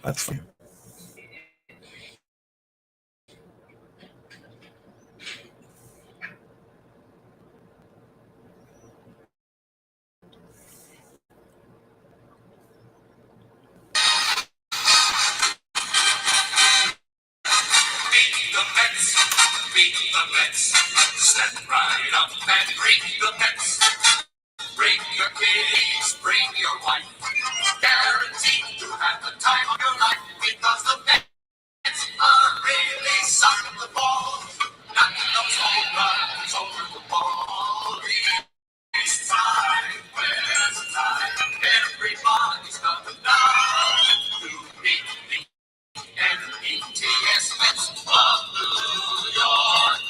That's fine. Beat the Mets, beat the Mets. Step right up and greet the Mets. Bring your kids, bring your wife. Guaranteed to have the time of your life because the Mets are really sucking the ball. Knocking those home runs over the wall. It's time, where's the time? Everybody's coming down to meet the NETS Mets of New York.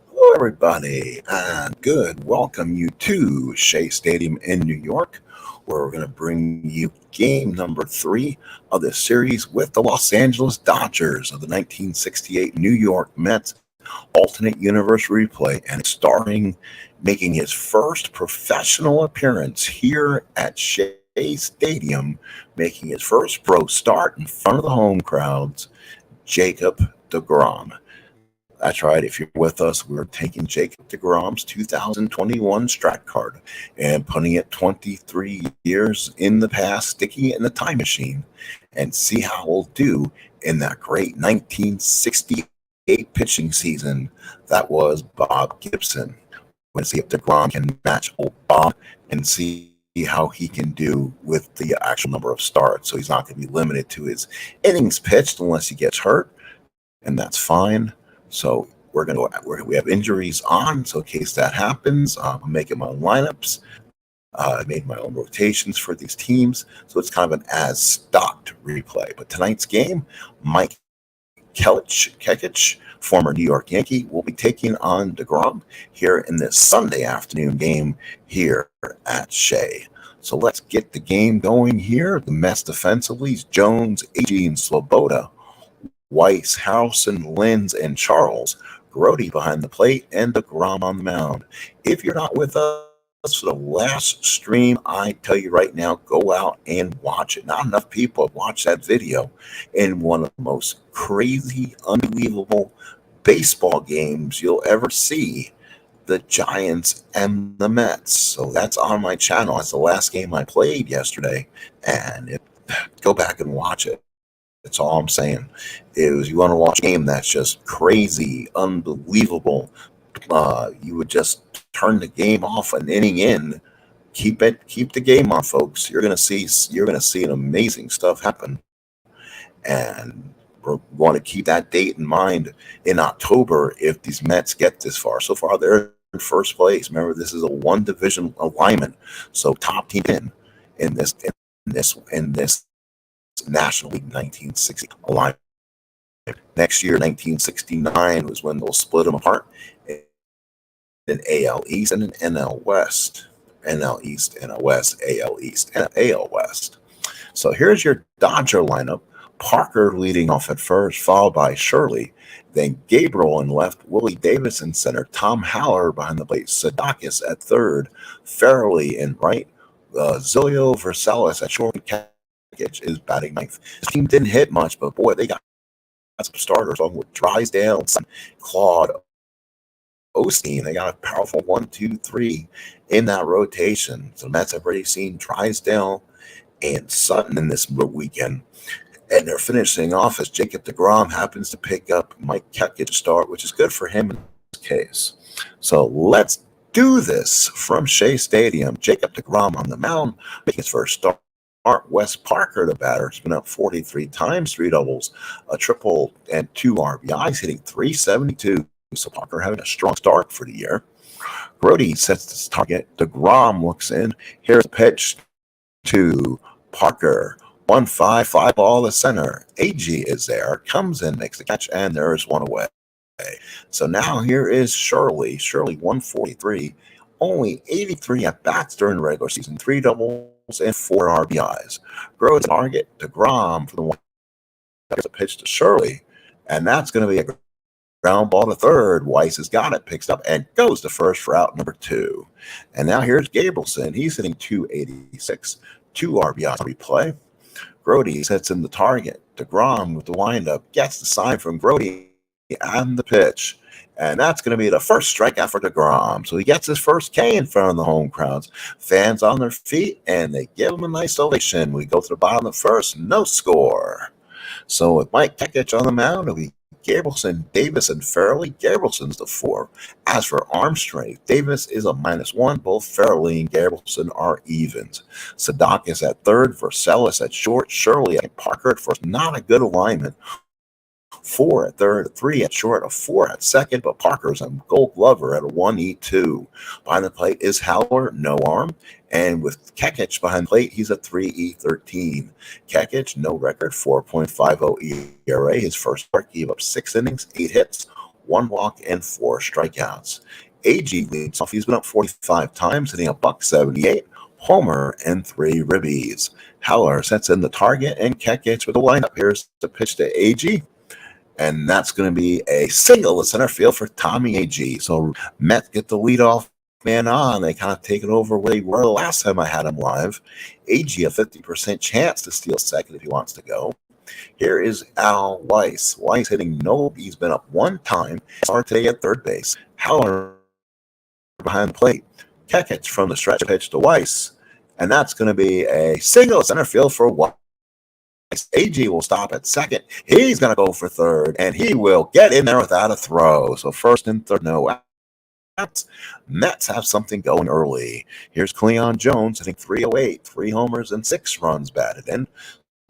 Hello, everybody, and good. Welcome you to Shea Stadium in New York, where we're going to bring you game number 3 of the series with the Los Angeles Dodgers of the 1968 New York Mets alternate universe replay, and starring making his first professional appearance here at Shea Stadium, making his first pro start in front of the home crowds, Jacob Degrom. That's right. If you're with us, we're taking Jacob Degrom's 2021 strat card and putting it 23 years in the past, sticking it in the time machine, and see how we'll do in that great 1968 pitching season that was Bob Gibson. We'll see if Degrom can match old Bob and see how he can do with the actual number of starts. So he's not going to be limited to his innings pitched unless he gets hurt, and that's fine. So we have injuries on, so in case that happens, I'm making my own lineups. I made my own rotations for these teams, so it's kind of an as-stocked replay. But tonight's game, Mike Kekich, former New York Yankee, will be taking on Degrom here in this Sunday afternoon game here at Shea. So let's get the game going here. The Mets defensively, Jones, Agee, and Swoboda. Weiss, Harrelson, Linz, and Charles. Grody behind the plate, and Degrom on the mound. If you're not with us for the last stream, I tell you right now, go out and watch it. Not enough people have watched that video in one of the most crazy, unbelievable baseball games you'll ever see. The Giants and the Mets. So that's on my channel. That's the last game I played yesterday, and go back and watch it. That's all I'm saying. Is you want to watch a game that's just crazy, unbelievable. You would just turn the game off an inning in. Keep the game on, folks. You're gonna see an amazing stuff happen. And we're going to keep that date in mind in October if these Mets get this far. So far, they're in first place. Remember, this is a one division alignment, so top team in this National League 1960 alignment. Next year, 1969, was when they'll split them apart in an AL East and an NL West. NL East, NL West, AL East, and AL West. So here's your Dodger lineup. Parker leading off at first, followed by Shirley. Then Gabriel in left, Willie Davis in center, Tom Haller behind the plate, Sadakis at third, Farrelly in right, Zilio Versailles at short, is batting ninth. This team didn't hit much, but boy, they got some starters along with Drysdale, Claude, Osteen. They got a powerful 1, 2, 3 in that rotation. So the Mets have already seen Drysdale and Sutton in this weekend. And they're finishing off as Jacob Degrom happens to pick up Mike Kekich to start, which is good for him in this case. So let's do this from Shea Stadium. Jacob Degrom on the mound, making his first start. Wes Parker, the batter, has been up 43 times, 3 doubles, a triple, and 2 RBIs, hitting .372. So Parker having a strong start for the year. Grody sets this target. Degrom looks in. Here's a pitch to Parker. 1-5, fly ball to center. Agee is there, comes in, makes the catch, and there is one away. So now here is Shirley. Shirley 143, only 83 at bats during the regular season, 3 doubles and 4 RBIs. Grows target to Degrom for the one. There's a pitch to Shirley, and that's going to be a ground ball to third. Weiss has got it, picks up, and goes to first for out number 2. And now here's Gabrielson. He's hitting 286, 2 RBIs on replay. Grody sets in the target. Degrom with the windup gets the sign from Grody and the pitch. And that's going to be the first strikeout for Degrom. So he gets his first K in front of the home crowds. Fans on their feet, and they give him a nice ovation. We go to the bottom of the first, no score. So with Mike Kekich on the mound, it'll be Gabrielson, Davis, and Farrelly. Gabrielson's the 4. As for arm strength, Davis is a -1. Both Farrelly and Gabrielson are evens. Sadakis at third, Vercelis at short, Shirley and Parker at first. Not a good alignment. 4 at third, 3 at short, a 4 at second, but Parker's a Gold Glover at a 1E2. Behind the plate is Howler, no arm, and with Kekich behind the plate, he's a 3E13. Kekich, no record, 4.50 ERA. His first start gave up 6 innings, 8 hits, 1 walk, and 4 strikeouts. AG leads off. He's been up 45 times, hitting a $178, homer, and 3 ribbies. Howler sets in the target, and Kekich with the lineup. Here's the pitch to AG. And that's going to be a single to center field for Tommy AG. So Mets get the leadoff man on. They kind of take it over where they were the last time I had him live. AG a 50% chance to steal second if he wants to go. Here is Al Weiss. Weiss hitting no. He's been up 1 time. Started today at third base. Howler behind the plate. Kekich from the stretch pitch to Weiss. And that's going to be a single to center field for Weiss. AG will stop at second. He's going to go for third, and he will get in there without a throw. So first and third, no outs. Mets have something going early. Here's Cleon Jones hitting 308, 3 homers and 6 runs batted in.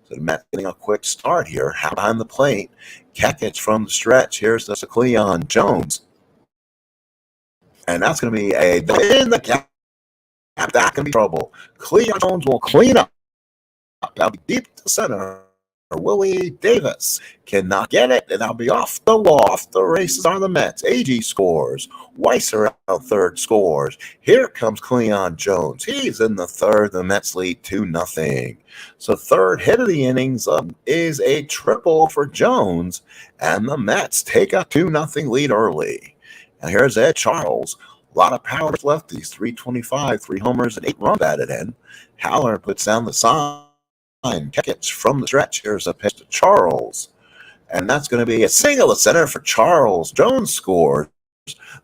So the Mets getting a quick start here. Behind the plate, Kekich from the stretch. Here's the Cleon Jones. And that's going to be a in the gap. That can be trouble. Cleon Jones will clean up. That'll be deep to center. Willie Davis cannot get it, and I'll be off the wall. Off the races are the Mets. AG scores. Weisser out third scores. Here comes Cleon Jones. He's in the third. The Mets lead 2-0. So third hit of the innings is a triple for Jones, and the Mets take a 2-0 lead early. And here's Ed Charles. A lot of power left. These 325, 3 homers, and 8 runs batted in. Howler puts down the sign. Kekich from the stretch. Here's a pitch to Charles. And that's going to be a single to center for Charles. Jones scores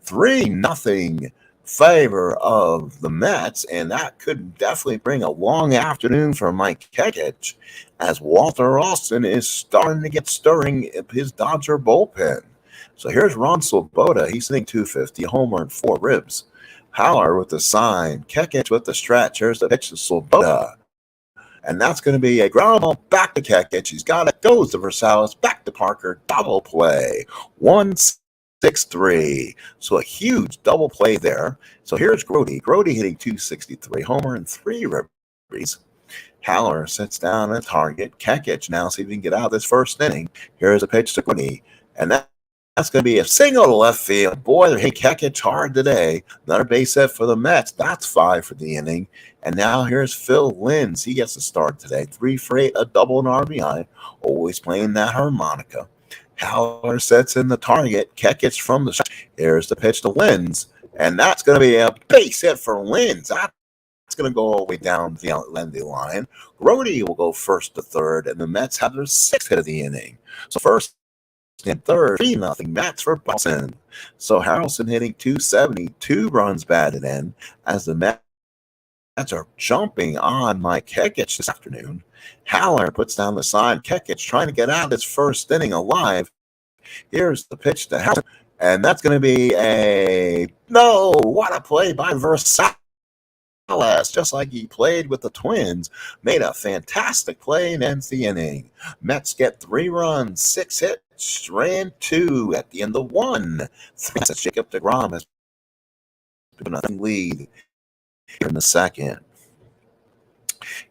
3-0 favor of the Mets. And that could definitely bring a long afternoon for Mike Kekich as Walter Austin is starting to get stirring in his Dodger bullpen. So here's Ron Swoboda. He's hitting 250, a homer and 4 ribs. Howler with the sign. Kekich with the stretch. Here's the pitch to Swoboda. And that's going to be a ground ball back to Kekich. He's got it. Goes to Vercelis. Back to Parker. Double play. 1-6-3. So a huge double play there. So here's Grody. Grody hitting 263. Homer and 3 ribbies. Howler sits down at target. Kekich now see if he can get out of this first inning. Here's a pitch to Grody. And that's going to be a single to left field. Boy, they hit Kekich hard today. Another base hit for the Mets. That's 5 for the inning. And now here's Phil Linz. He gets to start today. 3 for 8, a double and RBI. Always playing that harmonica. Howler sets in the target. Kekich from the shot. Here's the pitch to Linz. And that's going to be a base hit for Linz. That's going to go all the way down the Lendy line. Grody will go first to third. And the Mets have their 6th hit of the inning. So first and third, 3-0 Mets for Boston. So Harrelson hitting 270, 2 runs batted in as the Mets are jumping on Mike Kekich this afternoon. Howler puts down the sign. Kekich trying to get out of this first inning alive. Here's the pitch to Howler, and that's going to be what a play by Vercelis. Just like he played with the Twins, made a fantastic play and ends the inning. Mets get 3 runs, 6 hits, ran 2 at the end of 1. 3 Jacob Degrom has been a lead here in the second.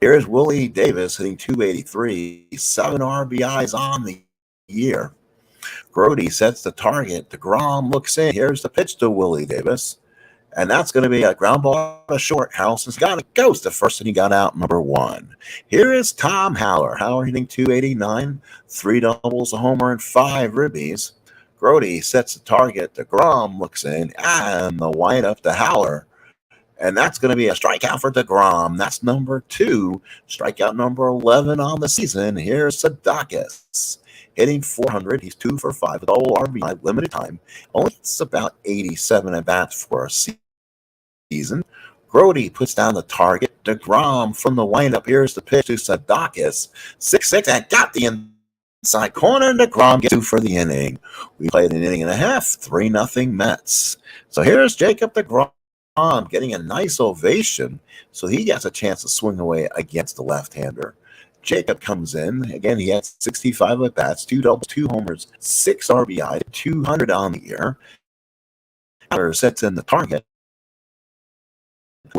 Here's Willie Davis hitting 283, 7 RBIs on the year. Grody sets the target. DeGrom looks in. Here's the pitch to Willie Davis. And that's going to be a ground ball to short. Harrelson's got it. Goes to first, and he got out number 1. Here is Tom Howler. Howler hitting 289, 3 doubles, a homer, and 5 ribbies. Grody sets the target. DeGrom looks in, and the windup to Howler. And that's going to be a strikeout for DeGrom. That's number 2. Strikeout number 11 on the season. Here's Sadakis. Hitting .400. He's 2 for 5 with all RBI, limited time. Only it's about 87 at-bats for a season. Grody puts down the target. DeGrom from the windup. Here's the pitch to Sadakis. 6-6 and got the inside corner. DeGrom gets 2 for the inning. We played an inning and a half. 3-0 Mets. So here's Jacob DeGrom getting a nice ovation. So he gets a chance to swing away against the left-hander. Jacob comes in. Again, he had 65 at-bats, 2 doubles, 2 homers, 6 RBI, 200 on the year. Howler sets in the target.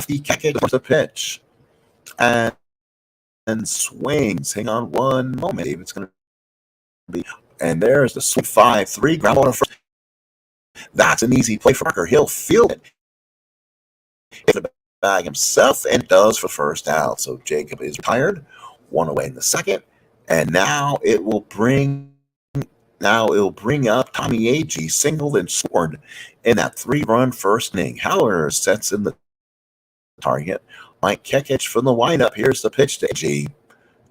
He catches the pitch and swings. Hang on one moment. It's going to be, and there's the swing 5-3 ground ball to first. That's an easy play for Parker. He'll field it, hit the bag himself, and does for first out. So Jacob is retired. 1 away in the second, and now it will bring up Tommy Agee, singled and scored in that 3-run first inning. Howler sets in the target. Mike Kekich from the windup. Here's the pitch to Agee,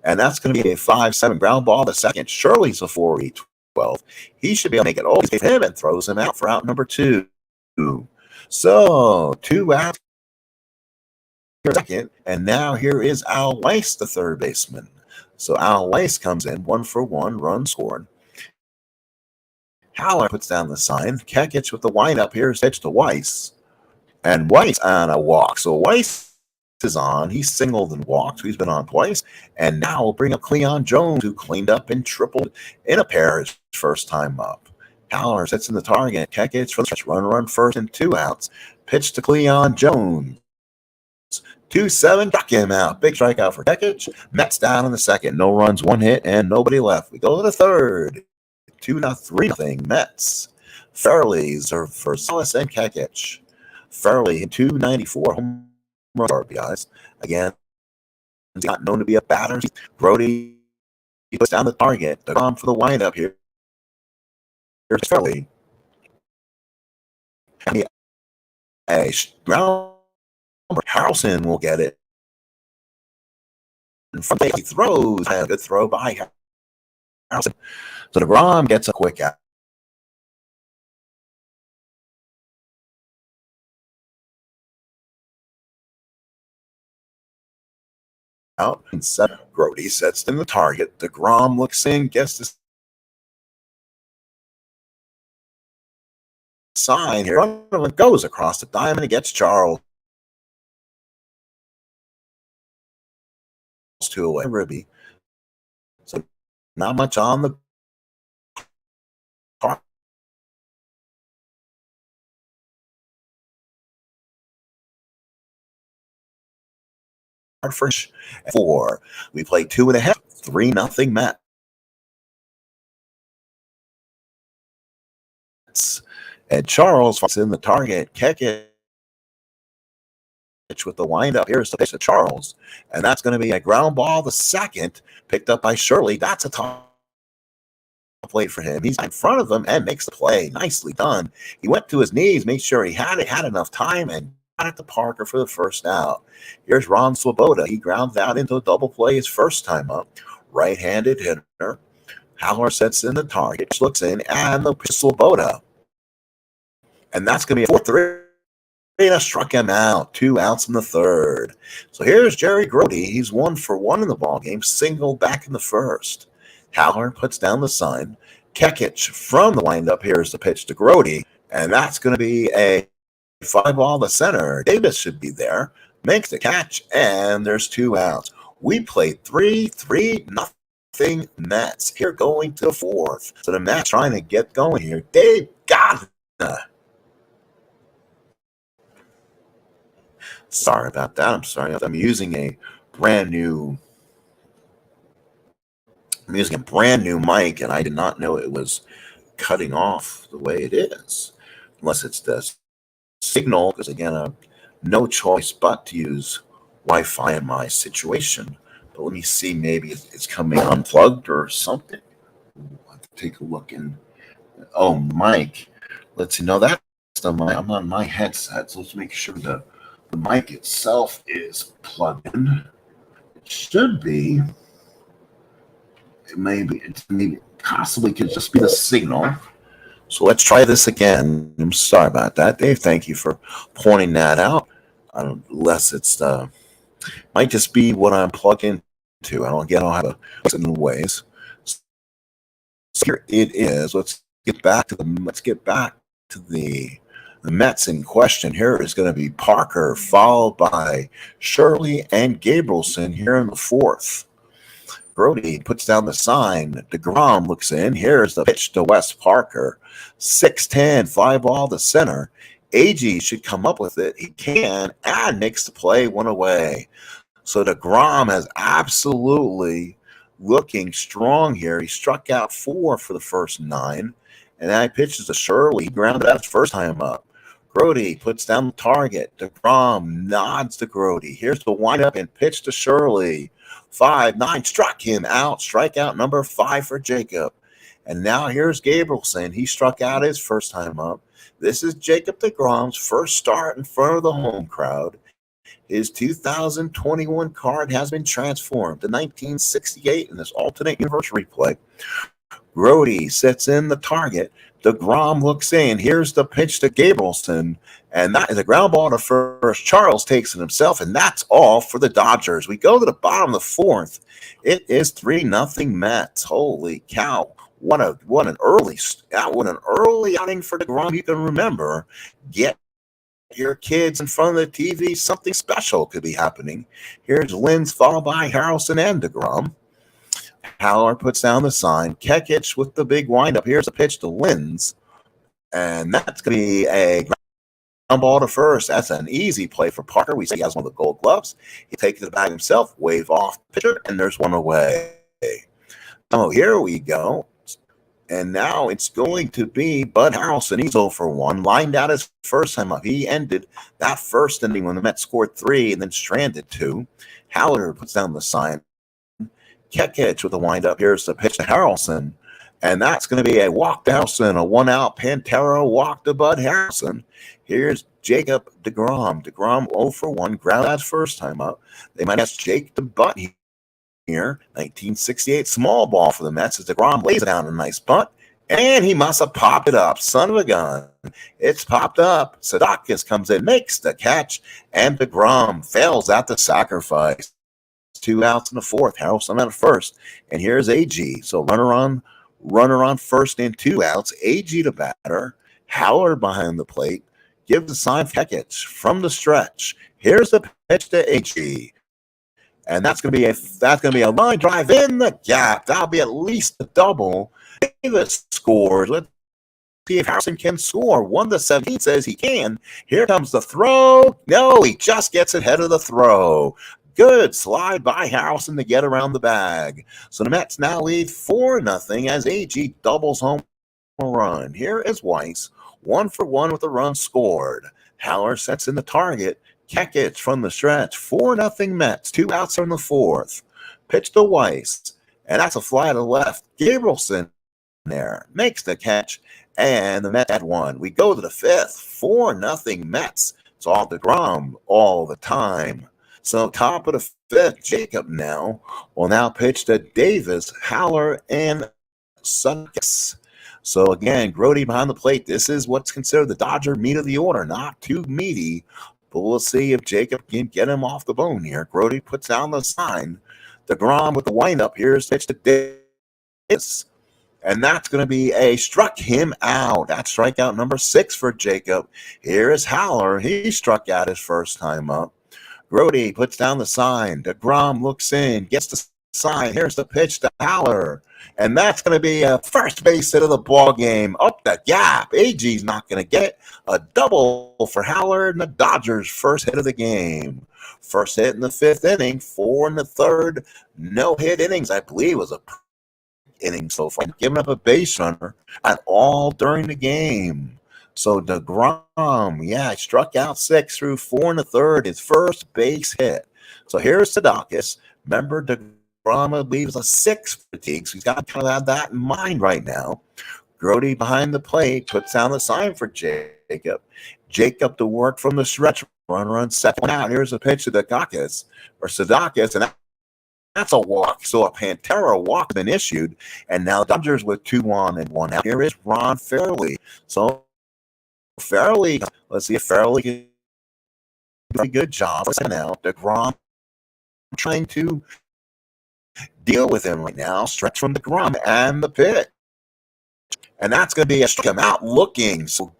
and that's going to be a 5-7 ground ball to second. Shirley's a 4-12. He should be able to make it all. Give him and throws him out for out number 2. So 2 outs. Second, and now here is Al Weiss, the third baseman. So Al Weiss comes in, 1 for 1, run scored. Howler puts down the sign. Kekich with the windup. Here's pitch to Weiss, and Weiss on a walk. So Weiss is on. He's singled and walked. He's been on twice, and now we'll bring up Cleon Jones, who cleaned up and tripled in a pair his first time up. Howler sets in the target. Kekich for the run first and 2 outs. Pitch to Cleon Jones. 2-7, duck him out. Big strikeout for Kekich. Mets down in the second. No runs, 1 hit, and nobody left. We go to the third. 3-0 Mets. Fairley's are for Salas and Kekich. Fairley, 294 home run RBIs. Again, he's not known to be a batter. Grody puts down the target. DeGrom for the windup here. Here's Fairley. And ground Harrelson will get it. And from there, he throws. A good throw by Harrelson. So DeGrom gets a quick out. And Grody sets in the target. DeGrom looks in, gets the sign here. It goes across the diamond. It gets Charles. 2 away. Ribby. So not much on the card. For 4. We play 2.5. 3-0 Mets. And Charles fights in the target. Kekich with the windup. Here's the pitch to Charles, and that's going to be a ground ball. The second, picked up by Shirley. That's a top play for him. He's in front of him and makes the play. Nicely done. He went to his knees, made sure he had it, had enough time, and got it to Parker for the first out. Here's Ron Swoboda. He grounds out into a double play his first time up. Right-handed hitter. Howler sets in the target, looks in, and the pitch Swoboda. And that's going to be a 4-3. Struck him out. 2 outs in the third. So here's Jerry Grody. He's 1 for 1 in the ballgame. Single back in the first. Howler puts down the sign. Kekich from the windup. Here's the pitch to Grody. And that's going to be a 5-ball to center. Davis should be there. Makes the catch. And there's 2 outs. We played 3-0 Mets. Here going to the 4th. So the Mets trying to get going here. Dave Gardner. Sorry about that. I'm sorry. I'm using a brand new mic, and I did not know it was cutting off the way it is. Unless it's the signal, because again, I have no choice but to use Wi-Fi in my situation. But let me see, maybe it's coming unplugged or something. I'll have to take a look and Oh, Mike. Let's see. No, that's the mic. I'm on my headset, so let's make sure the mic itself is plugged in. It should be. Maybe possibly could just be the signal. So let's try this again. I'm sorry about that, Dave. Thank you for pointing that out. Unless it's might just be what I'm plugged into. I don't have a in ways. So here it is. Let's get back to the Mets in question. Here is going to be Parker, followed by Shirley and Gabrielson here in the fourth. Brody puts down the sign. DeGrom looks in. Here's the pitch to Wes Parker. 6-10, fly ball to center. AG should come up with it. He can and makes the play one away. So DeGrom is absolutely looking strong here. He struck out 4 for the first 9. And then he pitches to Shirley. He grounded out his first time up. Grody puts down the target. DeGrom nods to Grody. Here's the windup and pitch to Shirley. 5-9 struck him out. Strikeout number 5 for Jacob. And now here's Gabrielson. He struck out his first time up. This is Jacob DeGrom's first start in front of the home crowd. His 2021 card has been transformed to 1968 in this alternate universe replay. Grody sets in the target. DeGrom looks in. Here's the pitch to Gabrielson. And that is a ground ball to first. Charles takes it himself, and that's all for the Dodgers. We go to the bottom of the fourth. It is 3-0 Mets. Holy cow. What an early outing for DeGrom you can remember. Get your kids in front of the TV. Something special could be happening. Here's Linz, followed by Harrelson and DeGrom. Haller puts down the sign. Kekich with the big windup. Here's a pitch to Linz. And that's going to be a ground ball to first. That's an easy play for Parker. We say he has one of the gold gloves. He takes the bag himself, wave off pitcher, and there's one away. Oh, here we go. And now it's going to be Bud Harrelson. He's 0 for 1. Lined out his first time up. He ended that first inning when the Mets scored 3 and then stranded 2. Haller puts down the sign. Kekich with the windup. Here's the pitch to Harrelson. And that's going to be a walk to Harrelson, a 1-out Pantera walk to Bud Harrelson. Here's Jacob DeGrom. DeGrom 0 for 1, ground out first time up. They might ask Jake to butt here. 1968 small ball for the Mets as DeGrom lays it down a nice bunt. And he must have popped it up. Son of a gun. It's popped up. Sadakis comes in, makes the catch, and DeGrom fails at the sacrifice. 2 outs in the fourth. Harrelson at first. And here's AG. So runner on first and 2 outs. AG to batter. Haller behind the plate. Gives the sign Kekich from the stretch. Here's the pitch to AG. And that's going to be a line drive in the gap. That'll be at least a double. Davis scores. Let's see if Harrelson can score. 1-17 says he can. Here comes the throw. No, he just gets ahead of the throw. Good slide by Harrelson to get around the bag. So the Mets now lead 4-0 as AG doubles home a run. Here is Weiss, 1 for 1 with a run scored. Haller sets in the target. Kekich from the stretch. 4-0 Mets. 2 outs in the fourth. Pitch to Weiss. And that's a fly to left. Gabrielson there makes the catch. And the Mets had 1. We go to the fifth. 4-0 Mets. It's all DeGrom all the time. So top of the fifth, Jacob now will now pitch to Davis, Haller, and Sadakis. So again, Grody behind the plate. This is what's considered the Dodger meat of the order. Not too meaty, but we'll see if Jacob can get him off the bone here. Grody puts down the sign. DeGrom with the windup. Here's pitch to Davis. And that's going to be a struck him out. That's strikeout number 6 for Jacob. Here is Haller. He struck out his first time up. Grody puts down the sign. DeGrom looks in, gets the sign. Here's the pitch to Haller. And that's going to be a first base hit of the ball game. Up the gap. AG's not going to get a double for Haller and the Dodgers' first hit of the game. First hit in the 5th inning, 4 in the 3rd. No hit innings, I believe, was a inning so far. Giving up a base runner at all during the game. So DeGrom, he struck out 6 through 4 in the 3rd, his first base hit. So here's Sadakis. Remember, DeGrom leaves a 6 fatigue, so he's got to kind of have that in mind right now. Grody behind the plate puts down the sign for Jacob. Jacob to work from the stretch. Runner on second out. Here's a pitch to Sadakis, and that's a walk. So a Pantera walk has been issued, and now Dodgers with 2 on and 1 out. Here is Ron Fairley. So Fairley, let's see if Fairley can do a good job. Now DeGrom trying to deal with him right now. Stretch from DeGrom and the pitch. And that's going to be a strike. Him out looking. So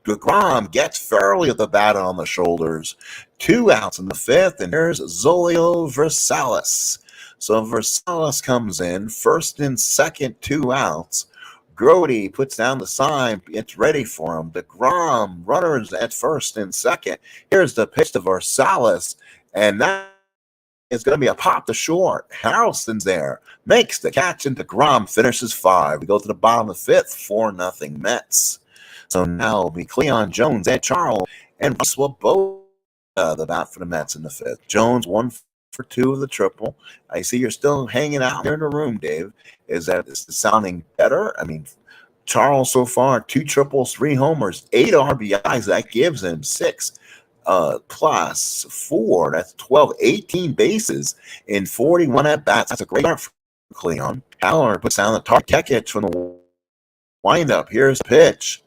DeGrom gets Fairley at the bat on the shoulders. 2 outs in the 5th, and here's Zolio Versalis. So Versalis comes in, first and second, 2 outs. Grody puts down the sign. It's ready for him. DeGrom, runners at first and second. Here's the pitch to Versalis, and that is going to be a pop to short. Harrelson's there. Makes the catch, and DeGrom finishes 5. We go to the bottom of the 5th, 4-0 Mets. So now it'll be Cleon Jones, Ed Charles, and Swoboda, the bat for the Mets in the 5th. Jones 1 for 2 of the triple. I see you're still hanging out here in the room, Dave. Is it sounding better? I mean, Charles so far, 2 triples, 3 homers, 8 RBIs. That gives him 6 plus 4. That's 12, 18 bases in 41 at-bats. That's a great start for Cleon. Haller puts down the target. Catch from the windup. Here's the pitch.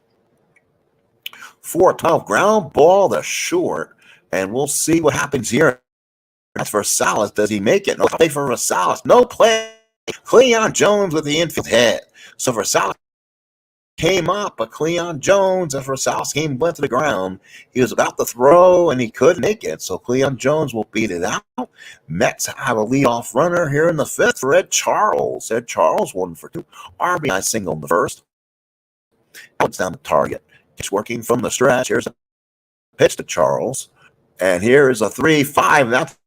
4-12 ground ball to short, and we'll see what happens here. That's for Salas. Does he make it? No play for Salas. No play. Cleon Jones with the infield hit. So for Salas came up, but Cleon Jones, and for Salas went to the ground. He was about to throw, and he couldn't make it. So Cleon Jones will beat it out. Mets have a leadoff runner here in the 5th for Ed Charles. Ed Charles 1 for 2. RBI single in the 1st. Puts down the target. He's working from the stretch. Here's a pitch to Charles. And here is a 3-5. That's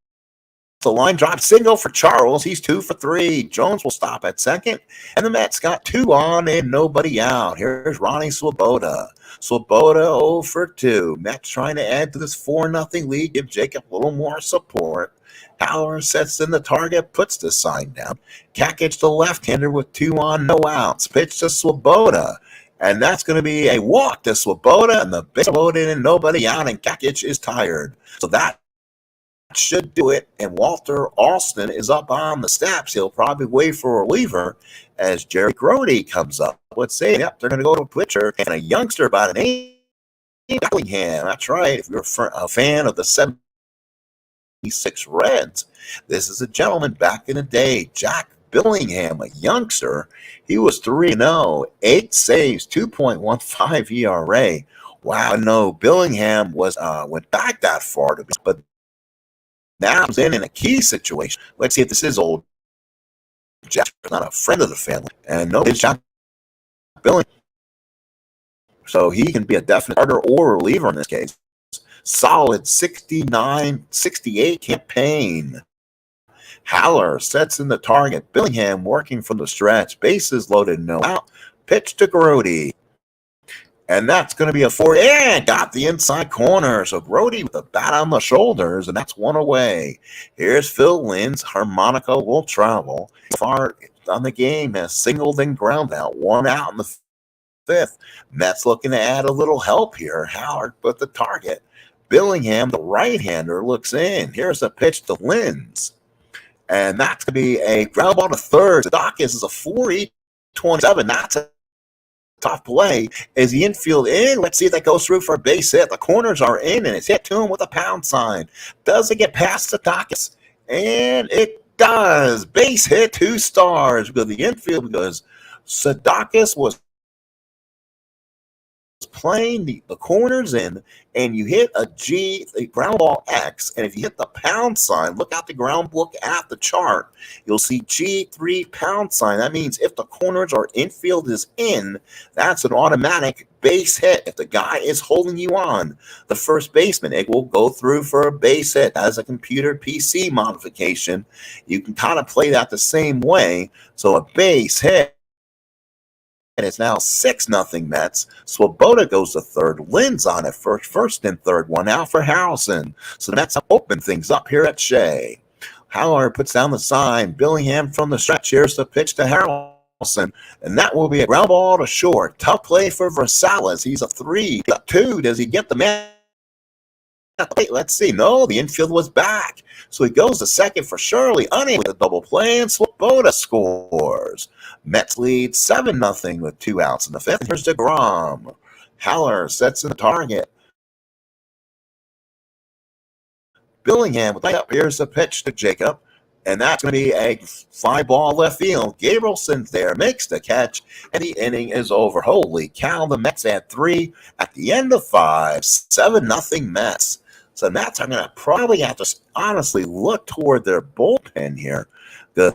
the line drive single for Charles. He's 2 for 3. Jones will stop at second. And the Mets got 2 on and nobody out. Here's Ronnie Swoboda. Swoboda 0 for 2. Mets trying to add to this 4-0 lead. Give Jacob a little more support. Haller sets in the target, puts the sign down. Kakich, the left-hander, with 2 on, no outs. Pitch to Swoboda. And that's going to be a walk to Swoboda, and the base loaded and nobody out, and Kakich is tired. So that should do it. And Walter Alston is up on the steps. He'll probably wait for a reliever as Jerry Grody comes up. Let's say, yep, they're going to go to a pitcher and a youngster by the name of Bellingham. That's right. If you're a fan of the 76 Reds, this is a gentleman back in the day, Jack Bellingham, a youngster. He was 3-0, 8 saves, 2.15 ERA. Wow, no, Bellingham was went back that far, but now he's in a key situation. Let's see if this is old Jack, not a friend of the family. And no, it's Jack Bellingham. So he can be a definite starter or reliever in this case. Solid 69-68 campaign. Haller sets in the target. Bellingham working from the stretch. Bases loaded, no out. Pitch to Grody. And that's going to be a 4. And got the inside corner. So Grody with the bat on the shoulders, and that's 1 away. Here's Phil Lynn's harmonica will travel. Far on the game has singled and ground out. 1 out in the 5th. Mets looking to add a little help here. Howard put the target. Bellingham, the right-hander, looks in. Here's a pitch to Lynn's. And that's going to be a ground ball to third. Sadakis is a 4-27. That's a tough play. Is the infield in? Let's see if that goes through for a base hit. The corners are in, and it's hit to him with a pound sign. Does it get past Sadakis? And it does. Base hit, 2 stars. Because the infield, because Sadakis was playing the corners in, and you hit a ground ball X, and if you hit the pound sign, look at the chart, you'll see G3 pound sign. That means if the corners or infield is in, that's an automatic base hit. If the guy is holding you on, the first baseman, it will go through for a base hit. As a computer PC modification, you can kind of play that the same way. So a base hit. And it's now 6-0 Mets. Swoboda goes to third. Lynn's on at first and third. 1 out for Harrelson. So the Mets open things up here at Shea. Haller puts down the sign. Bellingham from the stretch. Here's the pitch to Harrelson. and that will be a ground ball to short. Tough play for Versailles. He's a 3. Got 2. Does he get the man? Wait, let's see. No, the infield was back. So he goes to second for Shirley, unable to double play, and Swoboda scores. Mets lead 7-0 with 2 outs in the 5th. Here's Degrom. Haller sets in the target. Billingham with up. Here's the pitch to Jacob. And that's going to be a fly ball left field. Gabrielson's there, makes the catch, and the inning is over. Holy cow, the Mets had 3 at the end of 5. 7-0 Mets. So the Mets are going to probably have to honestly look toward their bullpen here. They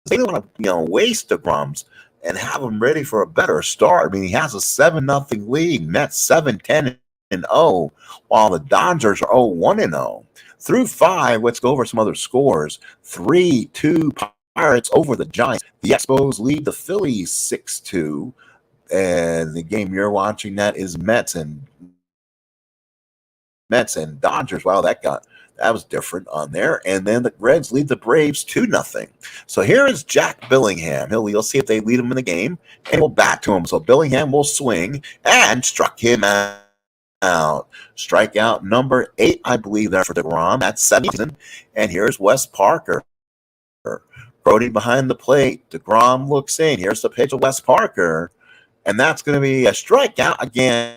don't want to waste the Degroms and have them ready for a better start. I mean, he has a 7-0 lead. Mets 7-10-0, while the Dodgers are 0-1-0. Through 5, let's go over some other scores. 3-2 Pirates over the Giants. The Expos lead the Phillies 6-2. And the game you're watching, that is Mets and Dodgers. Wow, that was different on there. And then the Reds lead the Braves 2-0. So here is Jack Billingham. You'll see if they lead him in the game, and we'll bat to him. So Billingham will swing and struck him out. Strikeout number 8, I believe, there for Degrom. That's 7. And here's Wes Parker. Brody behind the plate. Degrom looks in. Here's the pitch of Wes Parker. And that's going to be a strikeout again.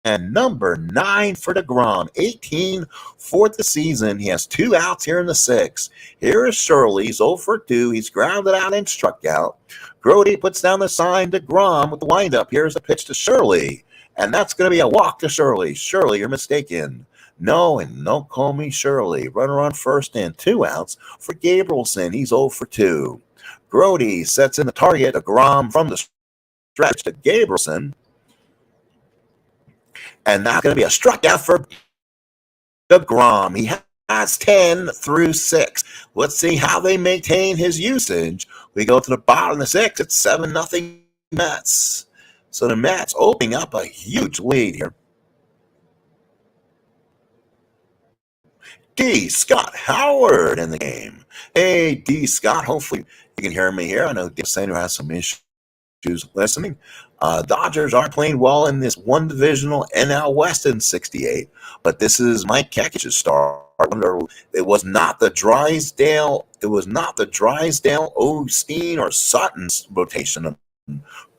And number 9 for Degrom. 18 for the season. He has 2 outs here in the 6th. Here is Shirley. He's 0 for 2. He's grounded out and struck out. Brody puts down the sign to Degrom with the windup. Here's a pitch to Shirley. And that's going to be a walk to Shirley. Shirley, you're mistaken. No, and don't call me Shirley. Runner on first and 2 outs for Gabrielson. He's 0 for 2. Brody sets in the target. Degrom from the stretch to Gabrielson. And that's going to be a strikeout for Degrom. He has 10 through 6. Let's see how they maintain his usage. We go to the bottom of the 6th. It's 7-0 Mets. So the Mets opening up a huge lead here. D. Scott Howard in the game. Hey, D. Scott, hopefully you can hear me here. I know Dave Sander has some issues listening. Dodgers are playing well in this one divisional NL West in 68, but this is Mike Kekich's start. It was not the Drysdale, Osteen, or Sutton's rotation.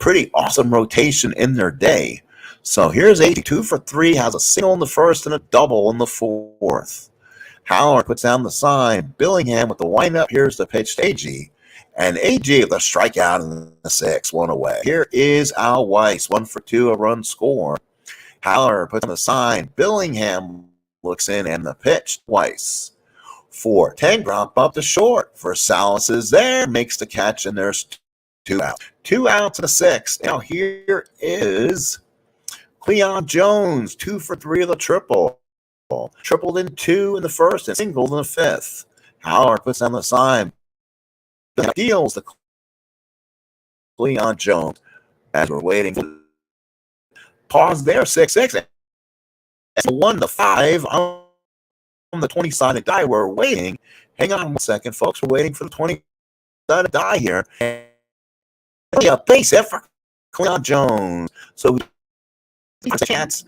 Pretty awesome rotation in their day. So here's 82 for 3, has a single in the 1st and a double in the 4th. Howard puts down the sign. Billingham with the windup. Here's the pitch to AG. And AG with a strikeout in the 6th, 1 away. Here is Al Weiss, 1 for 2, a run score. Howard puts on the sign. Billingham looks in, and the pitch, Weiss. 4-10, drop up to short. Versailles is there, makes the catch, and there's 2 outs. 2 outs in the 6th. Now here is Cleon Jones, 2 for 3 of the triple. Tripled in 2 in the 1st and singled in the 5th. Howard puts on the sign. Deals the Cleon Jones as we're waiting for pause there. 6-6. It's 1-5 on the 20-sided die. We're waiting. Hang on 1 second, folks. We're waiting for the 20-sided die here. And a base hit for Cleon Jones. So he has a chance.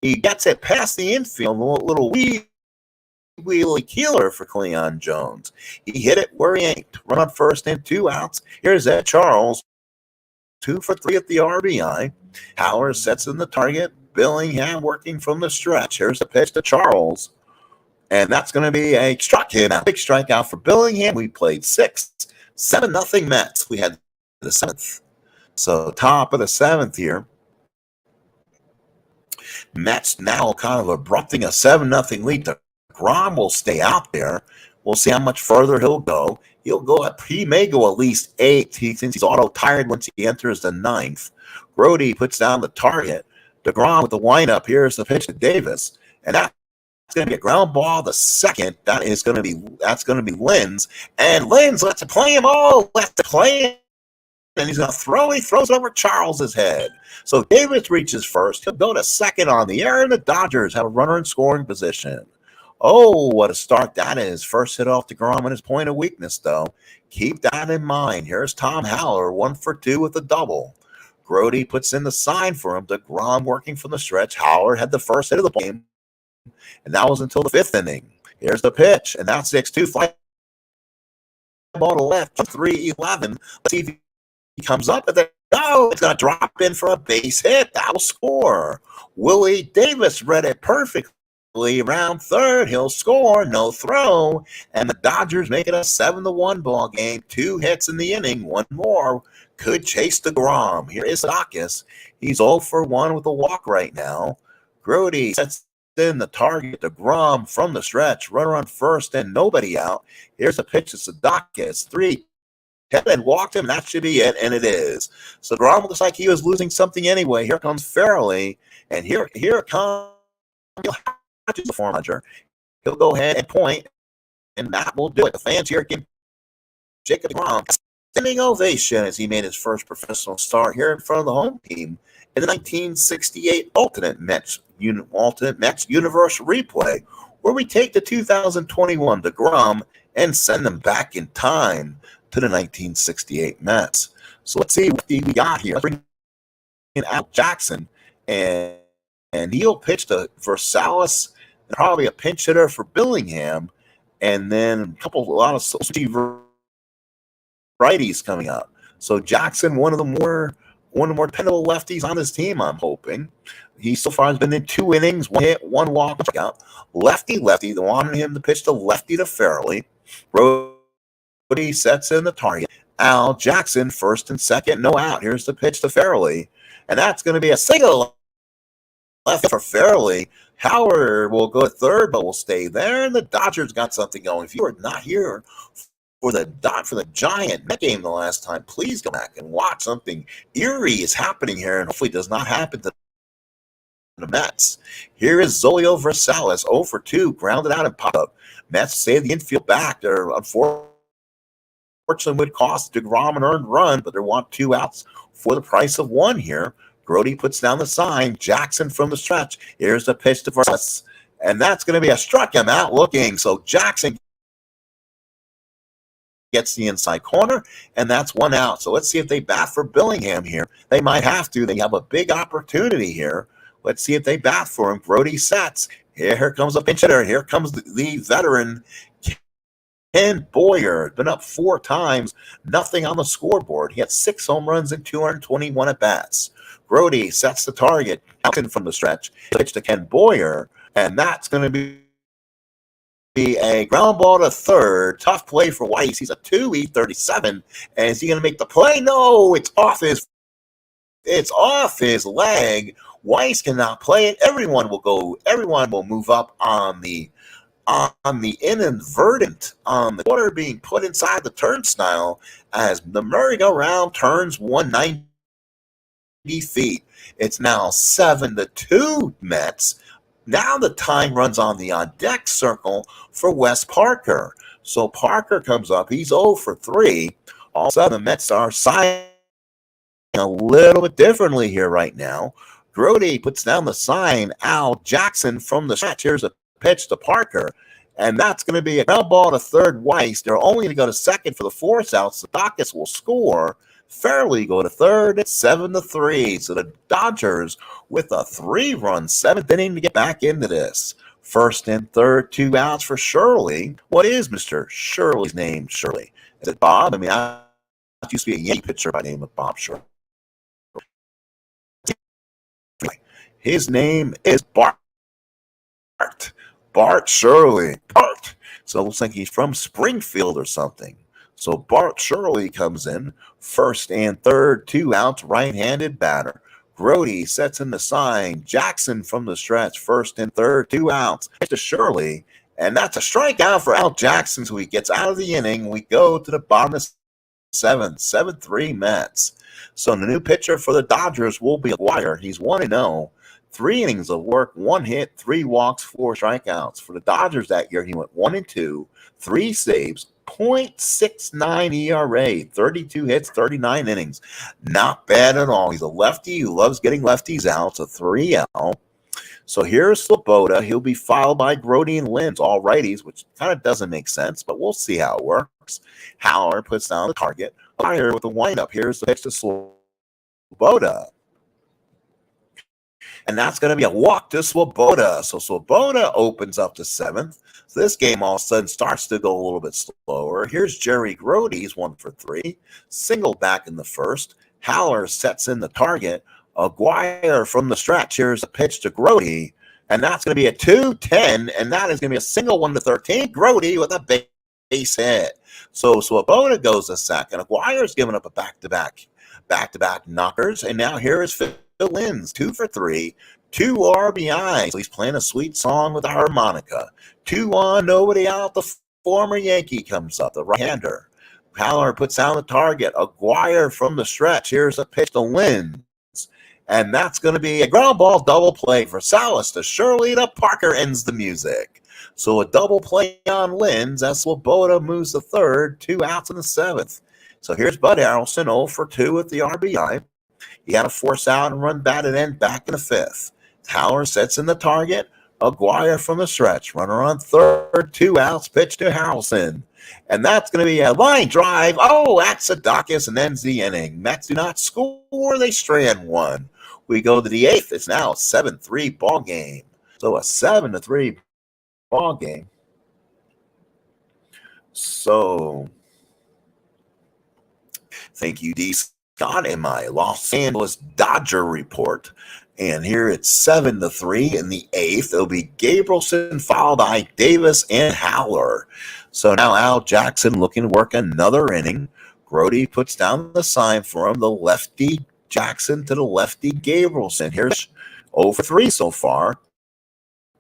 He gets it past the infield. A little wheelie killer for Cleon Jones. He hit it where he aimed. Run on first and 2 outs. Here's Ed Charles. 2 for 3 at the RBI. Howard sets in the target. Billingham working from the stretch. Here's the pitch to Charles. And that's going to be a strikeout. Big strikeout for Billingham. We played 6. 7-0 Mets. We had the 7th. So top of the 7th here. Mets now kind of abrupting a 7-0 lead. Degrom will stay out there. We'll see how much further he'll go. He may go at least 8. Since he's auto-tired once he enters the 9th. Brody puts down the target. Degrom with the windup. Here's the pitch to Davis. And that's going to be a ground ball. The 2nd, that's going to be Linz. And Linz lets it play him. Lets it play him. And he's going to throw. He throws it over Charles's head. So Davis reaches first. He'll go to 2nd on the air, and the Dodgers have a runner in scoring position. Oh, what a start that is. First hit off Degrom and his point of weakness, though. Keep that in mind. Here's Tom Haller, 1-for-2 with a double. Grody puts in the sign for him. Degrom working from the stretch. Haller had the first hit of the game, and that was until the fifth inning. Here's the pitch, and that's 6-2. Fly ball to left, 3-11. Let's see if he comes up, and then it's going to drop in for a base hit. That will score. Willie Davis read it perfectly. Around third, he'll score, no throw, and the Dodgers make it a 7-1 ball game. 2 hits in the inning, one more could chase Degrom. Here is Dacus. He's 0-for-1 with a walk right now. Grody sets in the target. Degrom from the stretch, runner on first and nobody out. Here's a pitch to Dacus. 3 hit and walked him. That should be it, and it is. So Degrom looks like he was losing something anyway. Here comes Farrelly, and here comes the form manager. He'll go ahead and point, and that will do it. The fans here give Jacob Degrom a standing ovation as he made his first professional start here in front of the home team in the 1968 Ultimate Mets Universe Replay, where we take the 2021 Degrom and send them back in time to the 1968 Mets. So let's see what we got here. Bring in Al Jackson, and he'll pitch to Versailles, and probably a pinch hitter for Billingham, and then a lot of righties coming up. So Jackson, one of the more dependable lefties on his team, I'm hoping. He so far has been in 2 innings, 1 hit, 1 walk, strikeout. Lefty. They wanted him to pitch to lefty to Farrelly. Brody sets in the target. Al Jackson, first and second, no out. Here's the pitch to Farrelly, and that's going to be a single left for Farrelly. Howard will go at third, but will stay there, and the Dodgers got something going. If you are not here for the Giant Met game the last time, please go back and watch. Something eerie is happening here, and hopefully does not happen to the Mets. Here is Zolio Versailles, 0-for-2, grounded out and pop up. Mets save the infield back. They're unfortunately would cost Degrom an earned run, but they want 2 outs for the price of 1 here. Grody puts down the sign. Jackson from the stretch. Here's the pitch to Versailles, and that's going to be a struck him out looking. So Jackson gets the inside corner, and that's 1 out. So let's see if they bat for Billingham here. They might have to. They have a big opportunity here. Let's see if they bat for him. Grody sets. Here comes a pinch hitter. Here comes the veteran Ken Boyer. Been up 4 times. Nothing on the scoreboard. He had 6 home runs and 221 at-bats. Grody sets the target. Jackson from the stretch. Pitch to Ken Boyer, and that's going to be a ground ball to third. Tough play for Weiss. He's a 2-37. And is he going to make the play? No, it's off his leg. Weiss cannot play it. Everyone will move up on the inadvertent on the quarter being put inside the turnstile as the merry-go-round turns 190 feet. It's now 7-2 Mets. Now the time runs on the on-deck circle for Wes Parker. So Parker comes up. He's 0-for-3. All of a sudden, the Mets are signing a little bit differently here right now. Grody puts down the sign. Al Jackson from the stretch. Here's a pitch to Parker, and that's going to be a ground ball to third. Weiss. They're only going to go to second for the 4 outs. The Dacus will score. Farrelly go to third. It's 7-3. So the Dodgers with a 3-run 7th inning to get back into this. First and third, 2 outs for Shirley. What is Mr. Shirley's name? Shirley. Is it Bob? I mean, I used to be a Yankee pitcher by the name of Bob Shirley. His name is Bart. Bart Shirley. Bart. So it looks like he's from Springfield or something. So Bart Shirley comes in. First and third, 2 outs, right-handed batter. Grody sets in the sign. Jackson from the stretch. First and third, 2 outs. To Shirley. And that's a strikeout for Al Jackson. So he gets out of the inning. We go to the bottom of 7-3 Mets. So the new pitcher for the Dodgers will be Aguirre. He's 1-0. 3 innings of work, 1 hit, 3 walks, 4 strikeouts. For the Dodgers that year, he went 1-2, 3 saves, .69 ERA, 32 hits, 39 innings. Not bad at all. He's a lefty who loves getting lefties out. It's a 3-L. So here's Sloboda. He'll be followed by Grody and Linz, all righties, which kind of doesn't make sense, but we'll see how it works. Haller puts down the target. Fire with the windup. Here's the pitch to Sloboda. And that's going to be a walk to Swoboda. So Swoboda opens up the seventh. So this game all of a sudden starts to go a little bit slower. Here's Jerry Grody's 1 for 3. Single back in the first. Haller sets in the target. Aguirre from the stretch. Here's a pitch to Grody. And that's going to be a 2-10. And that is going to be a single 1 to 13. Grody with a base hit. So Swoboda goes to second. Aguirre's giving up a back-to-back knockers. And now here is Phil Linz, 2 for 3, 2 RBIs. So he's playing a sweet song with a harmonica. 2 on, nobody out. The former Yankee comes up, the right-hander. Haller puts down the target. Aguirre from the stretch. Here's a pitch to Linz. And that's going to be a ground ball double play for Salas to Shirley to Parker ends the music. So a double play on Linz as Swoboda moves to third, 2 outs in the seventh. So here's Bud Harrelson, 0 for 2 with the RBI. He had a force out and run batted end back in the fifth. Haller sets in the target. Aguirre from the stretch. Runner on third. 2 outs. Pitch to Harrelson. And that's going to be a line drive. Oh, at Sadakis and ends the inning. Mets do not score. They strand 1. We go to the eighth. It's now a 7-3 ball game. So a 7-3 ball game. So thank you, D. Scott, in my Los Angeles Dodger report. And here it's 7-3 in the eighth. It'll be Gabrielson followed by Davis and Haller. So now Al Jackson looking to work another inning. Grody puts down the sign for him. The lefty Jackson to the lefty Gabrielson. Here's 0 for 3 so far.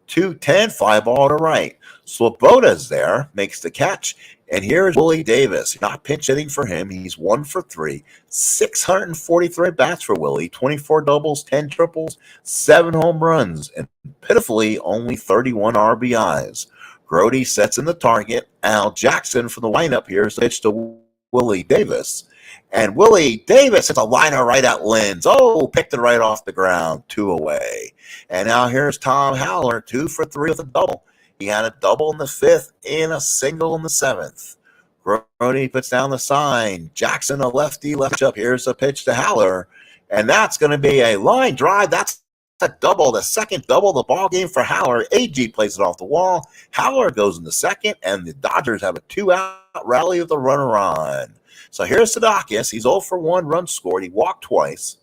2-10, fly ball to right. Swoboda's there, makes the catch. And here's Willie Davis. Not pinch hitting for him. He's 1 for 3. 643 bats for Willie. 24 doubles, 10 triples, 7 home runs, and pitifully only 31 RBIs. Grody sets in the target. Al Jackson from the windup here is pitched to Willie Davis. And Willie Davis hits a liner right at Linz. Oh, picked it right off the ground. 2 away. And now here's Tom Haller, 2 for 3 with a double. He had a double in the fifth and a single in the seventh. Grody puts down the sign. Jackson, a lefty, left up. Here's a pitch to Haller. And that's going to be a line drive. That's a double, the second double of the ball game for Haller. AG plays it off the wall. Haller goes in the second, and the Dodgers have a 2-out rally with the runner on. So here's Sadakis. He's 0 for 1 run scored. He walked twice.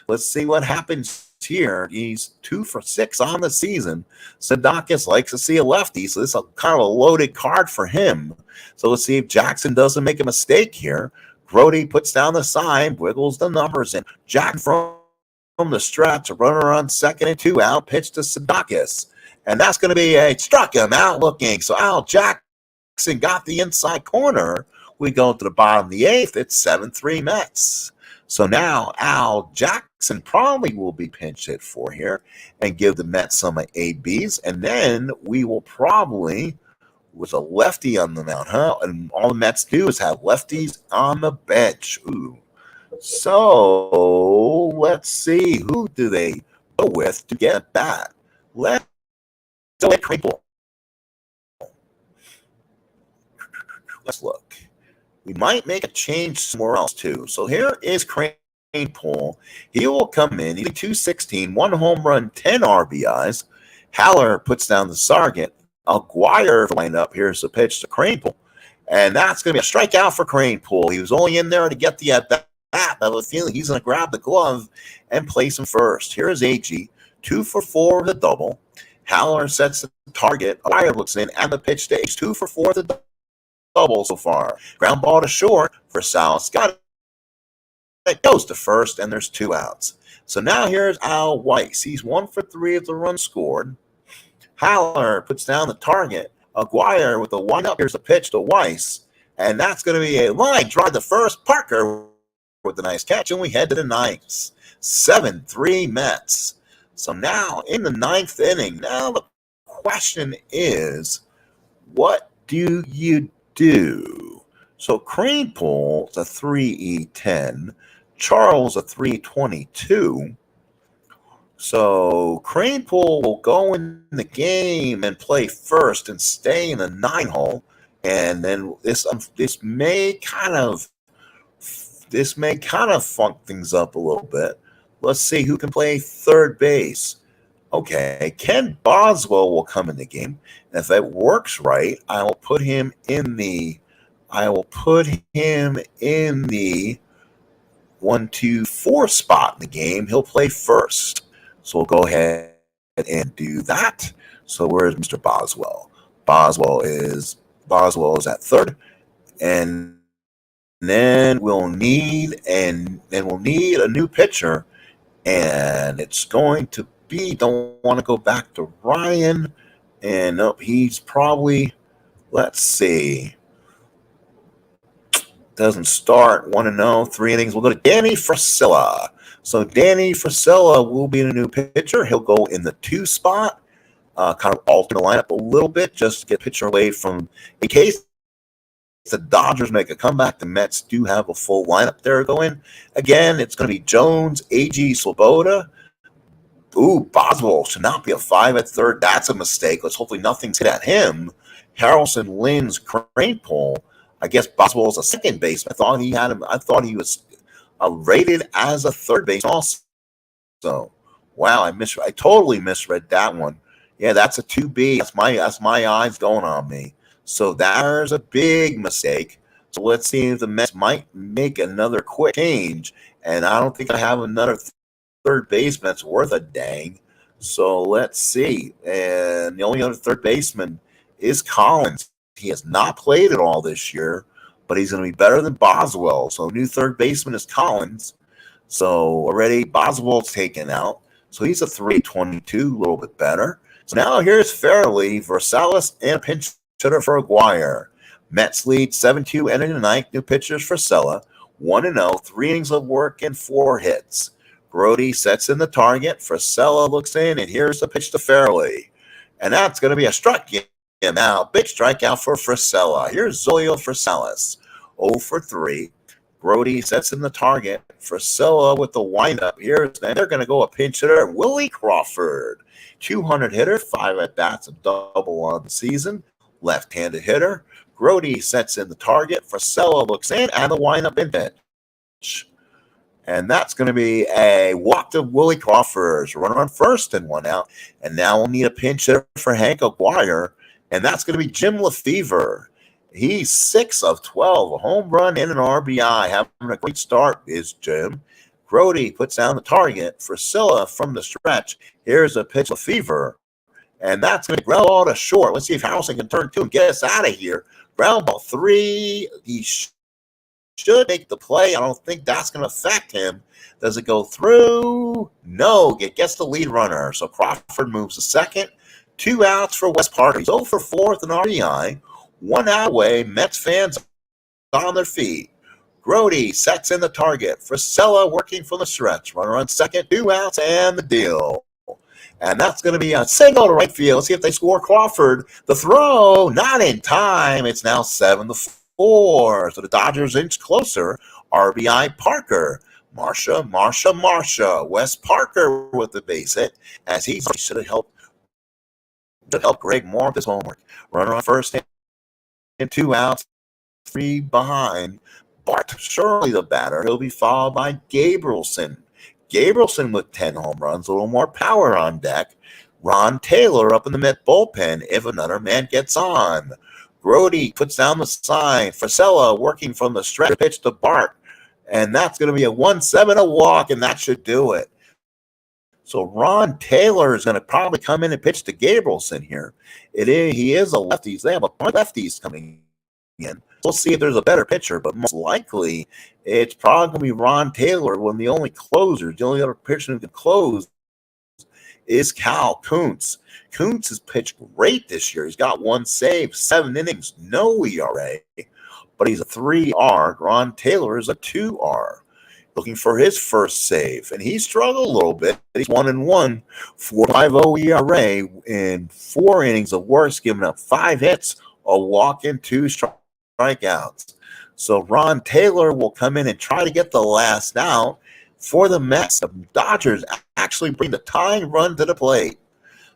Let's see what happens here. He's 2 for 6 on the season. Sadakis likes to see a lefty, so this is kind of a loaded card for him. So let's see if Jackson doesn't make a mistake here. Grody puts down the sign, wiggles the numbers, and Jackson from the stretch, a runner on second and 2 out, pitch to Sadakis. And that's going to be a struck him out looking. So Al Jackson got the inside corner. We go to the bottom of the eighth. It's 7-3 Mets. So now Al Jackson probably will be pinch hit for here and give the Mets some ABs. And then we will probably, with a lefty on the mound, and all the Mets do is have lefties on the bench. Ooh. So let's see. Who do they go with to get a bat? Let's go at Kramer. Let's look. We might make a change somewhere else, too. So here is Kramer. He will come in. He's 216, 1 home run, 10 RBIs. Haller puts down the target. Aguirre lined up. Here's the pitch to Kramer. And that's going to be a strikeout for Kramer. He was only in there to get the at-bat. I have a feeling he's going to grab the glove and place him first. Here is AG, 2 for 4 with a double. Haller sets the target. Aguirre looks in, and the pitch to Ace, 2 for 4 with a double so far. Ground ball to short for Salas. Got it. Goes to first, and there's 2 outs. So now here's Al Weiss. He's 1 for 3 of the run scored. Haller puts down the target. Aguirre with the windup. Here's a pitch to Weiss. And that's going to be a line drive to first. Parker with a nice catch, and we head to the ninth. 7-3 Mets. So now in the ninth inning, now the question is, what do you do? So Kranepool, a 3E10. Charles, a 322. So Cranepool will go in the game and play first and stay in the 9 hole. And then this may kind of funk things up a little bit. Let's see who can play third base. Okay, Ken Boswell will come in the game. And if it works right, I will put him in the 1-2-4 spot in the game. He'll play first. So we'll go ahead and do that. So where's Mr. Boswell? Boswell is at third. And then we'll need a new pitcher. And it's going to be, don't want to go back to Ryan. And nope, he's probably, let's see, doesn't start 1-0, 3 innings. We'll go to Danny Frisella. So Danny Frisella will be the new pitcher. He'll go in the 2 spot, kind of alter the lineup a little bit just to get pitcher away from, in case the Dodgers make a comeback, the Mets do have a full lineup there going. Again, it's going to be Jones, A.G. Swoboda. Ooh, Boswell should not be a 5 at third. That's a mistake. Let's hopefully nothing's hit at him. Harrelson, Lynn's, Cranepool. I guess Boswell is a second baseman. I thought he was rated as a third base also. So, wow, I totally misread that one. Yeah, that's a 2B. That's my eyes going on me. So there's a big mistake. So let's see if the Mets might make another quick change. And I don't think I have another third baseman that's worth a dang. So let's see. And the only other third baseman is Collins. He has not played at all this year, but he's going to be better than Boswell. So new third baseman is Collins. So already Boswell's taken out. So he's a 3.22, a little bit better. So now here's Fairley, Versailles, and a pinch hitter for Aguirre. Mets lead 7-2 ending the ninth. New pitchers for Sella. 1-0, 3 innings of work and 4 hits. Brody sets in the target. Frisella looks in, and here's the pitch to Fairley. And that's going to be a strike game now. Big strikeout for Frisella. Here's Zolio Frisella. 0 for 3. Brody sets in the target. Frisella with the windup. And they're going to go a pinch hitter. Willie Crawford. 200 hitter, 5 at-bats, a double on the season. Left-handed hitter. Brody sets in the target. Frisella looks in, and the windup in pitch. And that's going to be a walk to Willie Crawford. Runner on first and 1 out. And now we'll need a pinch hitter for Hank Aguirre. And that's going to be Jim Lefevre. He's 6 of 12. A home run and an RBI. Having a great start is Jim. Brody puts down the target. Frisella from the stretch. Here's a pitch Lefevre. And that's going to ground ball to short. Let's see if Harrelson can turn 2 and get us out of here. Ground ball 3. He should make the play. I don't think that's going to affect him. Does it go through? No. It gets the lead runner. So Crawford moves to second. 2 outs for Wes Parker. He's 0 for 4 with an RBI. 1 out away. Mets fans on their feet. Brody sets in the target. Frisella working from the stretch. Runner on second. 2 outs and the deal. And that's going to be a single to right field. Let's see if they score. Crawford. The throw. Not in time. It's now 7-4. So the Dodgers inch closer. RBI Parker. Marsha. Wes Parker with the base hit. As he should have helped Greg Moore with his homework. Runner on first and 2 outs. 3 behind. Bart Shirley the batter. He'll be followed by Gabrielson. Gabrielson with 10 home runs. A little more power on deck. Ron Taylor up in the mid bullpen if another man gets on. Brody puts down the sign. Frisella working from the stretch pitch to Bart. And that's going to be a 1-7, a walk, and that should do it. So Ron Taylor is going to probably come in and pitch to Gabrielson here. He is a lefty. They have a bunch of lefties coming in. We'll see if there's a better pitcher, but most likely it's probably going to be Ron Taylor when the only other pitcher who can close is Cal Kuntz. Kuntz has pitched great this year. He's got 1 save, 7 innings, no ERA, but he's a 3R. Ron Taylor is a 2R. Looking for his first save, and he struggled a little bit. He's 1-1, 4.50 ERA in 4 innings of work, giving up 5 hits, a walk, and 2 strikeouts. So Ron Taylor will come in and try to get the last out. for the Mets. The Dodgers actually bring the tying run to the plate.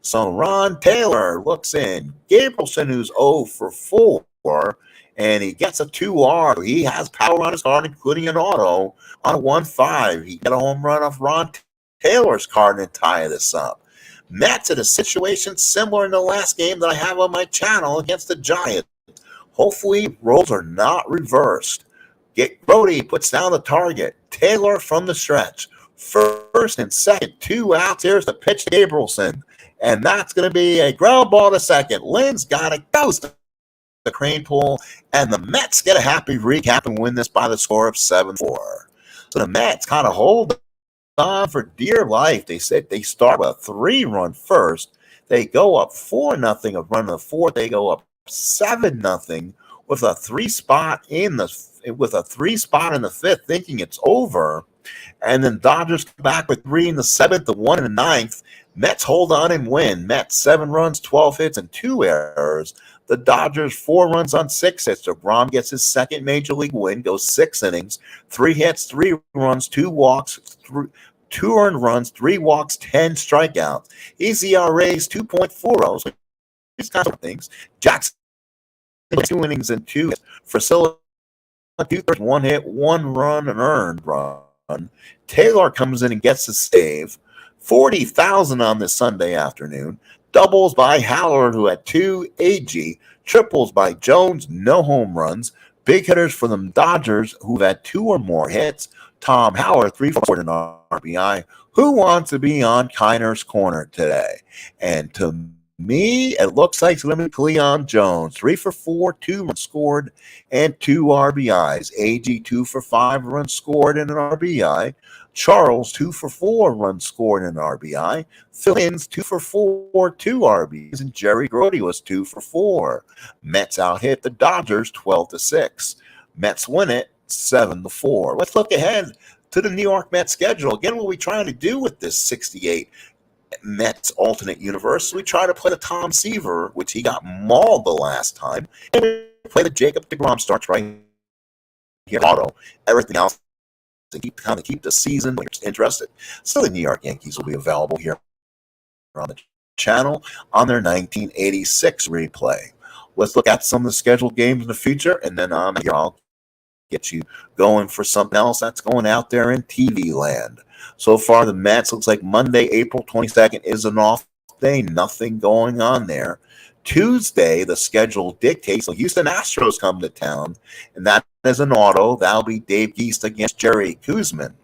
So Ron Taylor looks in. Gabrielson, who's 0 for 4, and he gets a 2R. He has power on his card, including an auto on a 1-5. He got a home run off Ron Taylor's card and tie this up. Mets in a situation similar in the last game that I have on my channel against the Giants. Hopefully, roles are not reversed. Brody puts down the target. Taylor from the stretch. First and second, 2 outs. Here's the pitch to Gabrielson. And that's going to be a ground ball to second. Lynn's got it. Goes to the crane pool. And the Mets get a happy recap and win this by the score of 7-4. So the Mets kind of hold on for dear life. They said they start with a 3-run first. They go up 4-0. A run in the fourth. They go up 7-0 with a 3-spot in the fifth, thinking it's over. And then Dodgers come back with 3 in the seventh, the 1 in the ninth. Mets hold on and win. Mets 7 runs, 12 hits, and 2 errors. The Dodgers 4 runs on 6 hits. Degrom gets his second major league win, goes 6 innings, 3 hits, 3 runs, 2 walks, 2 earned runs, 3 walks, 10 strikeouts. His ERA is 2.40. So these kinds of things. Jackson 2 innings and 2 hits. Fracilla 2/3, 1 hit, 1 run, an earned run. Taylor comes in and gets the save. 40,000 on this Sunday afternoon. Doubles by Howard, who had 2 AG. Triples by Jones, no home runs. Big hitters for the Dodgers, who've had 2 or more hits. Tom Howard, 3 for 4 in RBI. Who wants to be on Kiner's corner today? And to me, it looks like it's going to be Cleon Jones. 3 for 4, 2 runs scored, and 2 RBIs. AG 2 for 5 runs scored and an RBI. Charles 2 for 4 runs scored and an RBI. Phillips 2 for 4, 2 RBIs, and Jerry Grody was 2 for 4. Mets out hit the Dodgers 12-6. Mets win it 7-4. Let's look ahead to the New York Mets schedule. Again, what are we trying to do with this 68 Mets alternate universe? We try to play the Tom Seaver, which he got mauled the last time, and we play the Jacob deGrom starts right here. Auto. Everything else to keep the season when you're interested. So the New York Yankees will be available here on the channel on their 1986 replay. Let's look at some of the scheduled games in the future, and then here I'll get you going for something else that's going out there in TV land. So far, the Mets looks like Monday, April 22nd is an off day. Nothing going on there. Tuesday, the schedule dictates the Houston Astros come to town, and that is an auto. That'll be Dave Geist against Jerry Kuzman.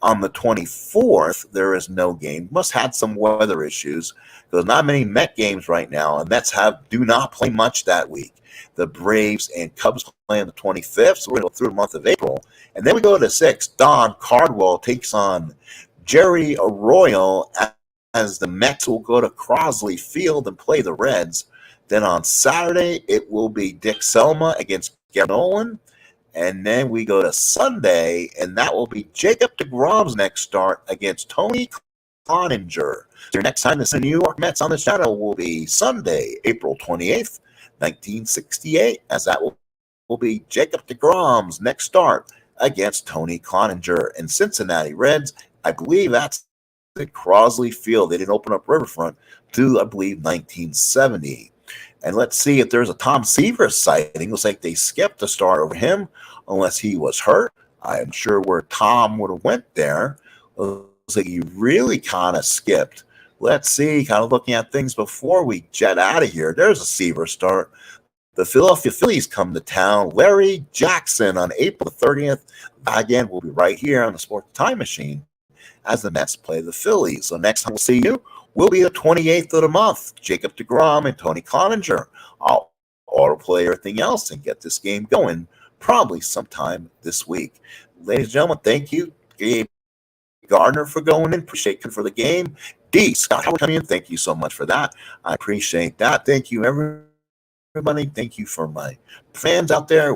On the 24th, there is no game. Must have had some weather issues. There's not many Met games right now, and Mets do not play much that week. The Braves and Cubs play on the 25th, so we're going to go through the month of April. And then we go to the 6th. Don Cardwell takes on Jerry Arroyo as the Mets will go to Crosley Field and play the Reds. Then on Saturday, it will be Dick Selma against Gary Nolan. And then we go to Sunday, and that will be Jacob deGrom's next start against Tony Cloninger. So your next time to see New York Mets on the channel will be Sunday, April 28th, 1968, as that will be Jacob deGrom's next start against Tony Cloninger. And Cincinnati Reds, I believe that's at Crosley Field. They didn't open up Riverfront to, I believe, 1970. And let's see if there's a Tom Seaver sighting. Looks like they skipped the start over him unless he was hurt. I'm sure where Tom would have went there. Looks like he really kind of skipped. Let's see, kind of looking at things before we jet out of here. There's a Seaver start. The Philadelphia Phillies come to town. Larry Jackson on April 30th. Again, we'll be right here on the Sports Time Machine as the Mets play the Phillies. So next time we'll see you will be the 28th of the month. Jacob deGrom and Tony Cloninger. I'll autoplay everything else and get this game going probably sometime this week. Ladies and gentlemen, thank you, Gabe Gardner, for going in. Appreciate you for the game. D. Scott Howard coming in. Thank you so much for that. I appreciate that. Thank you, everybody. Thank you for my fans out there.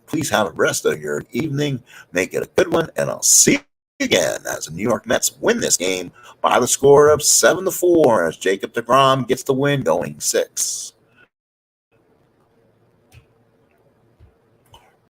Please have the rest of your evening. Make it a good one, and I'll see you again as the New York Mets win this game by the score of 7-4 as Jacob deGrom gets the win going 6.